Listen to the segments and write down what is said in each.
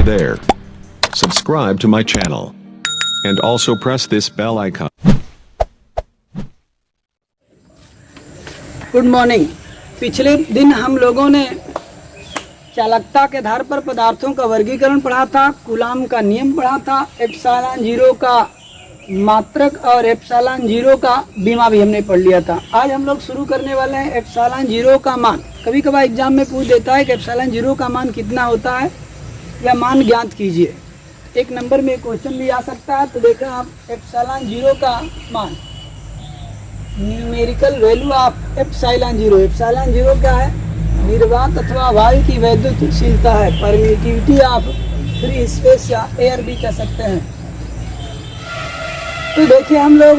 there. Subscribe to my channel. And also press this bell icon. Good morning. पिछले दिन हम लोगों ने चालकता के आधार पर पदार्थों का वर्गीकरण पढ़ा था, कूलाम का नियम पढ़ा था, एप्सिलॉन जीरो का मात्रक और एप्सिलॉन जीरो का बीमा भी हमने पढ़ लिया था। आज हम लोग शुरू करने वाले हैं एप्सिलॉन जीरो का मान। कभी कभार एग्जाम में पूछ देता है कि एप्सिलॉन जीरो का मान कितना होता है या मान ज्ञात कीजिए। एक नंबर में क्वेश्चन भी आ सकता है। तो देखें आप एप्सिलॉन जीरो का मान, numerical value of epsilon zero. Epsilon zero क्या है? निर्वात अथवा वायु की वैद्युतशीलता है, परमिटिविटी ऑफ फ्री स्पेस या एयर भी कह सकते हैं। तो देखिए हम लोग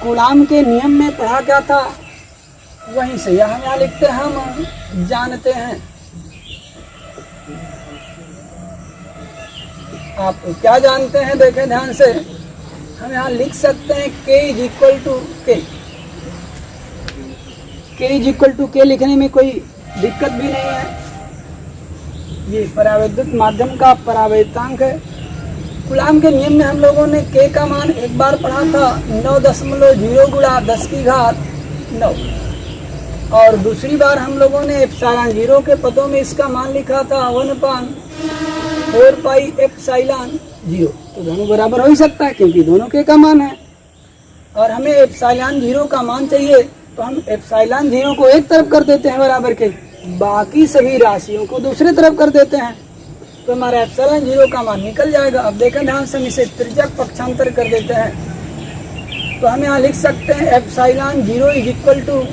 कूलाम के नियम में पढ़ा क्या था, वहीं से हम यहाँ लिखते हैं, हम जानते हैं। आप क्या जानते हैं देखें ध्यान से। हम यहाँ लिख सकते हैं K is equal to K। K is equal to K लिखने में कोई दिक्कत भी नहीं है। ये परावैद्युत माध्यम का परावैतांक है। कूलाम के नियम में हम लोगों ने K का मान एक बार पढ़ा था 9.0 गुणा 10 की घात 9, और दूसरी बार हम लोगों ने एप्सिलॉन जीरो के पदों में इसका मान लिखा था 1/4 पाई एप्सिलॉन जीरो। तो दोनों बराबर हो ही सकता है क्योंकि दोनों K का मान है, और हमें एप्सिलॉन जीरो का मान चाहिए। तो हम एप्सिलॉन जीरो को एक तरफ कर देते हैं बराबर के, बाकी सभी राशियों को दूसरे तरफ कर देते हैं, तो हमारा एप्सिलॉन जीरो का मान निकल जाएगा। अब देखें ध्यान से, हम इसे त्रिज्यक पक्षांतर कर देते हैं। तो हम यहाँ लिख सकते हैं epsilon zero is equal to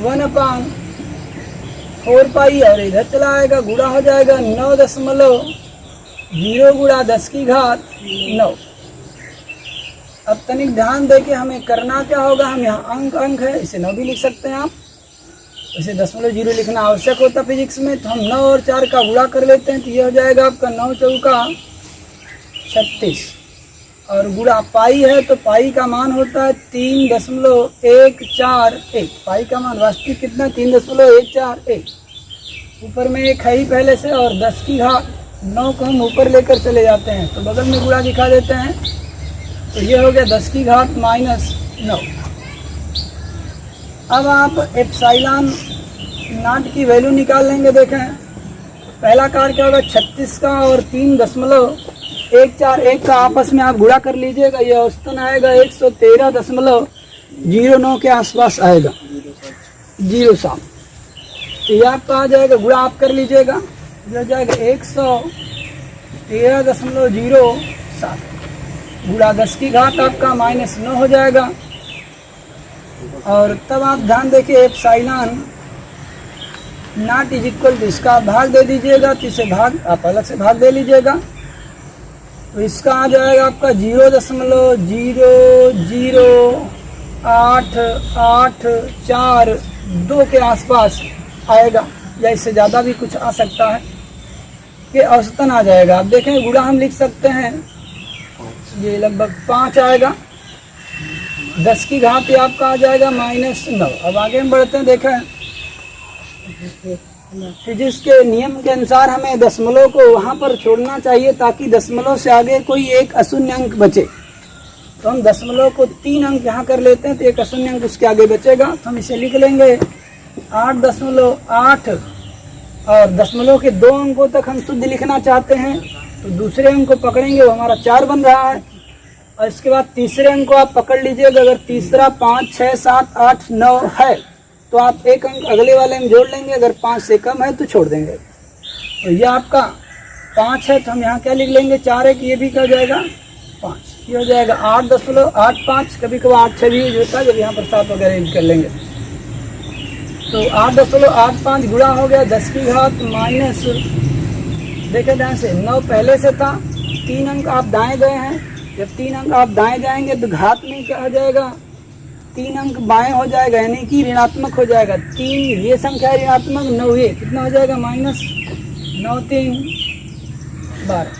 1/4 pi, और इधर चला आएगा गुणा हो जाएगा 9.0 गुणा 10 की घात 9। अब तनिक ध्यान दे के हमें करना क्या होगा। हम यहाँ अंक है, इसे 9 भी लिख सकते हैं आप, इसे 0.0 लिखना आवश्यक होता फिजिक्स में। तो हम 9 और 4 का गुणा कर लेते हैं, तो ये हो जाएगा आपका 9 चौका 36, और गुणा पाई है तो पाई का मान होता है 3.141। पाई का मान वास्तविक कितना, 3.141। ऊपर में एक है ही पहले से, और 10 की घात 9 को हम ऊपर लेकर चले जाते हैं, तो बगल में गुणा दिखा देते हैं। तो ये हो गया 10 की घात -9। अब आप एप्सिलॉन नॉट की वैल्यू निकाल लेंगे। देखें पहला कार्य क्या होगा, 36 का और 3.141 का आपस में आप गुणा कर लीजिएगा। ये औसतन आएगा 113.09 के आसपास आएगा, 07। तो ये आपका आ जाएगा, गुणा आप कर लीजिएगा, ये हो जाएगा 113.07 गुणा 10 की घात आपका -9 हो जाएगा। और तब आप ध्यान देखिए epsilon naught is equal to, इसका भाग दे दीजिएगा, तो इसे भाग आप अलग से भाग दे लीजिएगा। तो इसका आ जाएगा आपका 0.00882 के आसपास आएगा, या इससे ज़्यादा भी कुछ आ सकता है, कि औसतन आ जाएगा। अब देखें गुणा हम लिख सकते हैं, ये लगभग 5 आएगा, 10 की घात आपका आ जाएगा -9। अब आगे हम बढ़ते हैं। देखें फिजिक्स के नियम के अनुसार हमें दशमलव को वहाँ पर छोड़ना चाहिए ताकि दशमलव से आगे कोई एक अशून्य अंक बचे। तो हम दशमलव को 3 अंक यहाँ कर लेते हैं, तो एक अशून्य अंक उसके आगे बचेगा। तो हम इसे लिख लेंगे 8.8, और दशमलव के 2 अंकों तक हम शुद्ध लिखना चाहते हैं, तो दूसरे अंक को पकड़ेंगे, वो हमारा 4 बन रहा है। और इसके बाद तीसरे अंक को आप पकड़ लीजिएगा। अगर तीसरा 5, 6, 7, 8, 9 है तो आप एक अंक अगले वाले में जोड़ लेंगे, अगर 5 से कम है तो छोड़ देंगे। तो ये आपका 5 है, तो हम यहाँ क्या लिख लेंगे, 4 है कि ये भी क्या हो जाएगा 5, ये हो जाएगा 8.85। कभी कभी 8-6 भी यूज होता है, जब यहाँ पर 7 वगैरह यूज कर लेंगे। तो 8.85 गुणा हो गया 10 की घात माइनस, देखे ध्यान से 9 पहले से था, 3 अंक आप दाएं गए हैं। जब 3 अंक आप दाएं जाएंगे तो घात में क्या हो जाएगा, 3 अंक बाएं हो जाएगा, यानी कि ऋणात्मक हो जाएगा। 3 ये संख्या ऋणात्मक, 9 ये कितना हो जाएगा -9, 3 12।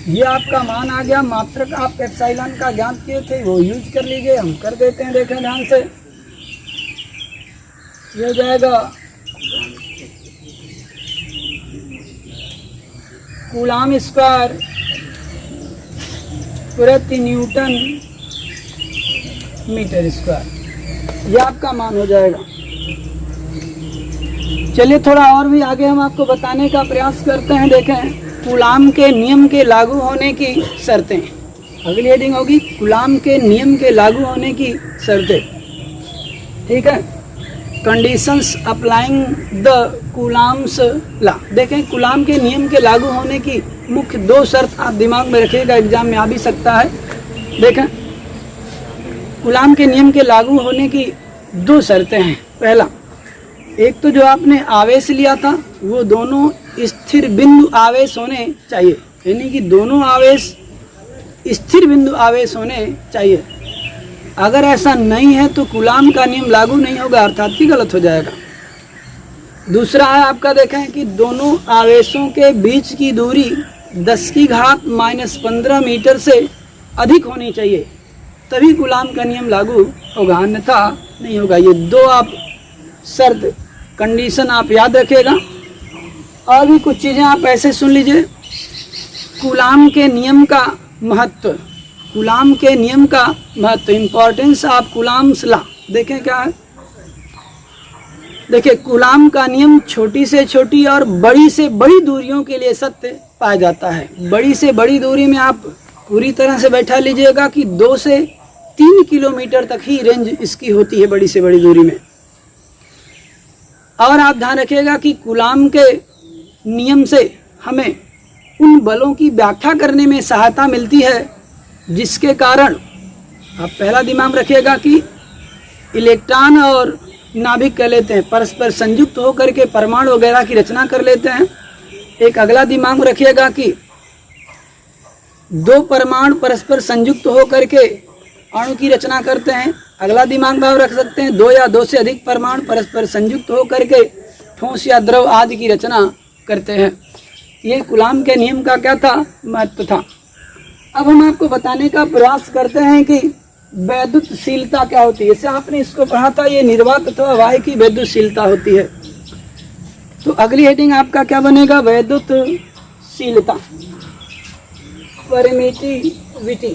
ये आपका मान आ गया। मात्रक आप एप्सिलॉन का ज्ञात किए थे, वो यूज कर लीजिए, हम कर देते हैं। देखें ध्यान से, ये हो जाएगा कूलाम स्क्वायर प्रति न्यूटन मीटर स्क्वायर, यह आपका मान हो जाएगा। चलिए थोड़ा और भी आगे हम आपको बताने का प्रयास करते हैं। देखें कूलाम के नियम के लागू होने की शर्तें। अगली हेडिंग होगी कूलाम के नियम के लागू होने की शर्तें। ठीक है, conditions applying the coulombs law. देखें कूलाम के नियम के लागू होने की मुख्य 2 शर्त आप दिमाग में रखिएगा, एग्जाम में आ भी सकता है। देखें कूलाम के नियम के लागू होने की 2 शर्तें हैं। पहला, एक तो जो आपने आवेश लिया था वो दोनों स्थिर बिंदु आवेश होने चाहिए, यानी कि दोनों आवेश स्थिर बिंदु आवेश होने चाहिए। अगर ऐसा नहीं है तो कूलाम का नियम लागू नहीं होगा, अर्थात कि गलत हो जाएगा। दूसरा है आपका, देखें कि दोनों आवेशों के बीच की दूरी 10⁻⁻15 मीटर से अधिक होनी चाहिए, तभी कूलाम का नियम लागू होगा, अन्यथा नहीं होगा। ये 2 आप शर्त कंडीशन आप याद रखिएगा। और भी कुछ चीज़ें आप ऐसे सुन लीजिए। कूलाम के नियम का महत्व, कूलाम के नियम का महत्व, इम्पोर्टेंस ऑफ कूलाम्स लॉ। देखें क्या है, देखिए कूलाम का नियम छोटी से छोटी और बड़ी से बड़ी दूरियों के लिए सत्य पाया जाता है। बड़ी से बड़ी दूरी में आप पूरी तरह से बैठा लीजिएगा कि 2 से 3 किलोमीटर तक ही रेंज इसकी होती है बड़ी से बड़ी दूरी में। और आप ध्यान रखिएगा कि कूलाम के नियम से हमें उन बलों की व्याख्या करने में सहायता मिलती है जिसके कारण, आप पहला दिमाग रखिएगा कि इलेक्ट्रॉन और नाभिक कह लेते हैं परस्पर संयुक्त होकर के परमाणु वगैरह की रचना कर लेते हैं। एक अगला दिमाग रखिएगा कि 2 परमाणु परस्पर संयुक्त होकर के अणु की रचना करते हैं। अगला दिमाग में आप रख सकते हैं 2 या 2 से अधिक परमाणु परस्पर संयुक्त होकर के ठोस या द्रव आदि की रचना करते हैं। ये कूलाम के नियम का क्या था, महत्व था। अब हम आपको बताने का प्रयास करते हैं कि वैद्युतशीलता क्या होती है। जैसे आपने इसको पढ़ा था, ये निर्वात अथवा वायु की वैद्युतशीलता होती है। तो अगली हेडिंग आपका क्या बनेगा, वैद्युतशीलता, परमिटिविटी।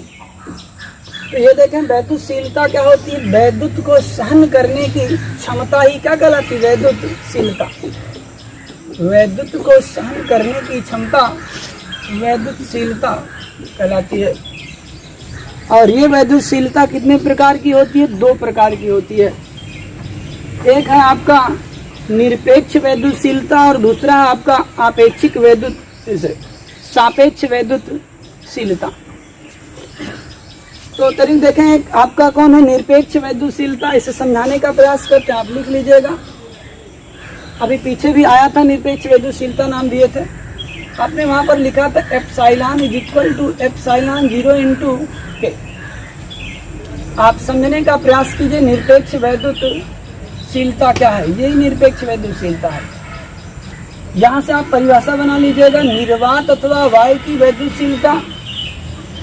तो ये देखें वैद्युतशीलता क्या होती है, वैद्युत को सहन करने की क्षमता ही क्या कहलाती है, वैद्युतशीलता। वैद्युत को सहन करने की क्षमता वैद्युतशीलता कहलाती है। और ये वैद्युतशीलता कितने प्रकार की होती है, 2 प्रकार की होती है। एक है आपका निरपेक्ष वैद्युतशीलता और दूसरा है आपका आपेक्षिक सापेक्ष वैद्युतशीलता। तो तरीक देखें आपका कौन है, निरपेक्ष वैद्युतशीलता। इसे समझाने का प्रयास करते हैं, आप लिख लीजिएगा। अभी पीछे भी आया था, निरपेक्ष वैद्युतशीलता नाम दिए थे आपने, वहाँ पर लिखा था epsilon is equal to epsilon 0 into K. आप समझने का प्रयास कीजिए निरपेक्ष वैद्युतशीलता क्या है। यही निरपेक्ष वैद्युतशीलता है। यहाँ से आप परिभाषा बना लीजिएगा, निर्वात अथवा वायु की वैद्युतशीलता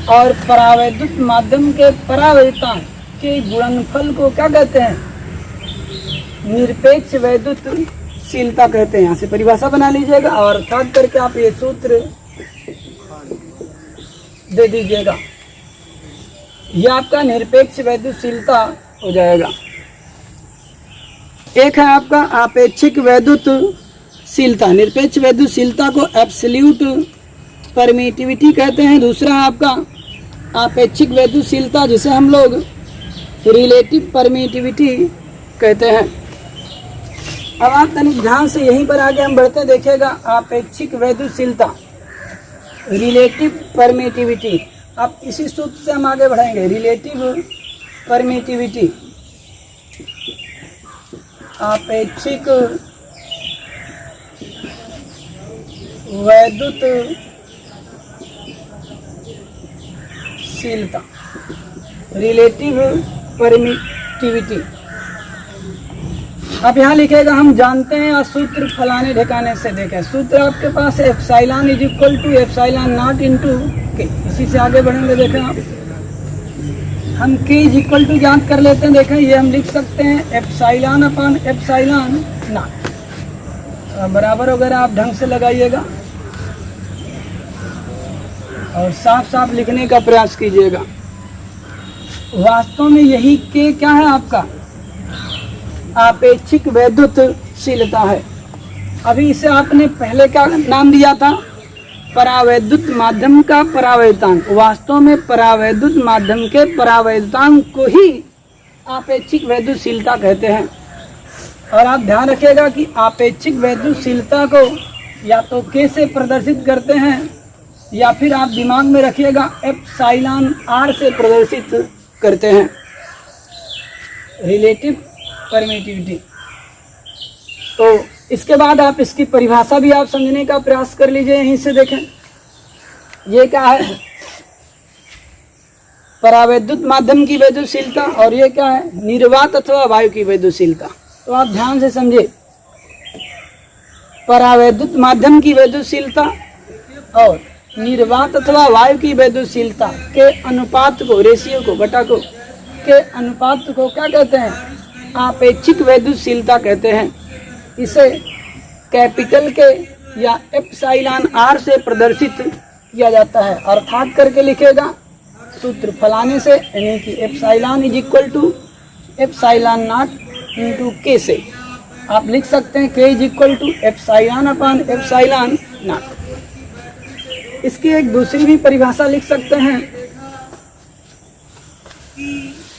और परावैद्युत माध्यम के परावैद्युता के गुणनफल को क्या कहते हैं, निरपेक्ष वैद्युतशीलता कहते हैं। यहाँ से परिभाषा बना लीजिएगा और अर्थात करके आप ये सूत्र दे दीजिएगा। यह आपका निरपेक्ष वैद्युतशीलता हो जाएगा। एक है आपका आपेक्षिक वैद्युतशीलता। निरपेक्ष वैद्युतशीलता को एब्सोल्यूट परमिटिविटी कहते हैं। दूसरा है आपका आपेक्षिक वैद्युतशीलता, जिसे हम लोग रिलेटिव परमिटिविटी कहते हैं। अब आप तनिक ध्यान से यहीं पर आगे हम बढ़ते देखिएगा, आपेक्षिक वैद्युतशीलता, रिलेटिव परमिटिविटी। अब इसी सूत्र से हम आगे बढ़ेंगे, रिलेटिव परमिटिविटी, आपेक्षिक वैद्युतशीलता, रिलेटिव परमिटिविटी। अब यहाँ लिखेगा, हम जानते हैं और सूत्र फलाने ठिकाने से देखें। सूत्र आपके पास है epsilon is equal to epsilon naught into K. इसी से आगे बढ़ेंगे। देखें आप, हम के इज इक्वल टू ज्ञात कर लेते हैं। देखें ये हम लिख सकते हैं एप्सिलॉन अपॉन एप्सिलॉन नॉट। बराबर वगैरह आप ढंग से लगाइएगा। और साफ साफ लिखने का प्रयास कीजिएगा। वास्तव में यही के क्या है आपका? आपेक्षिक वैद्युतशीलता है। अभी इसे आपने पहले क्या नाम दिया था? परावैद्युत माध्यम का परावैद्युतांक। वास्तव में परावैद्युत माध्यम के परावैद्युतांक को ही आपेक्षिक वैद्युतशीलता कहते हैं। और आप ध्यान रखिएगा कि आपेक्षिक वैद्युतशीलता को या तो के से प्रदर्शित करते हैं या फिर आप दिमाग में रखिएगा एप्सिलॉन आर से प्रदर्शित करते हैं। Relative permittivity. तो इसके बाद आप इसकी परिभाषा भी आप समझने का प्रयास कर लीजिए। यहीं से देखें, ये क्या है? परावैद्युत माध्यम की वैद्युतशीलता। और ये क्या है? निर्वात अथवा वायु की वैद्युतशीलता। तो आप ध्यान से समझिए, परावैद्युत माध्यम की वैद्युतशीलता और निर्वात अथवा वायु की वैद्युतशीलता के अनुपात को, रेशियो को, घटा को के अनुपात को क्या कहते हैं? आपेक्षिक वैद्युतशीलता कहते हैं। इसे कैपिटल के या एप्सिलॉन आर से प्रदर्शित किया जाता है। अर्थात करके लिखेगा सूत्र फलाने से, यानी कि epsilon is equal to epsilon naught into K से आप लिख सकते हैं K is equal to epsilon upon epsilon naught. इसकी एक दूसरी भी परिभाषा लिख सकते हैं।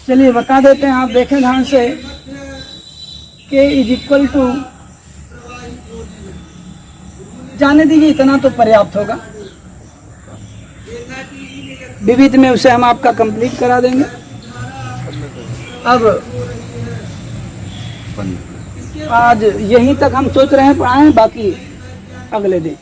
चलिए बता देते हैं, आप देखें ध्यान से। के इज इक्वल टू, जाने दीजिए, इतना तो पर्याप्त होगा। विविध में उसे हम आपका कंप्लीट करा देंगे। अब आज यहीं तक हम सोच रहे हैं पढ़ाएं, बाकी अगले दिन।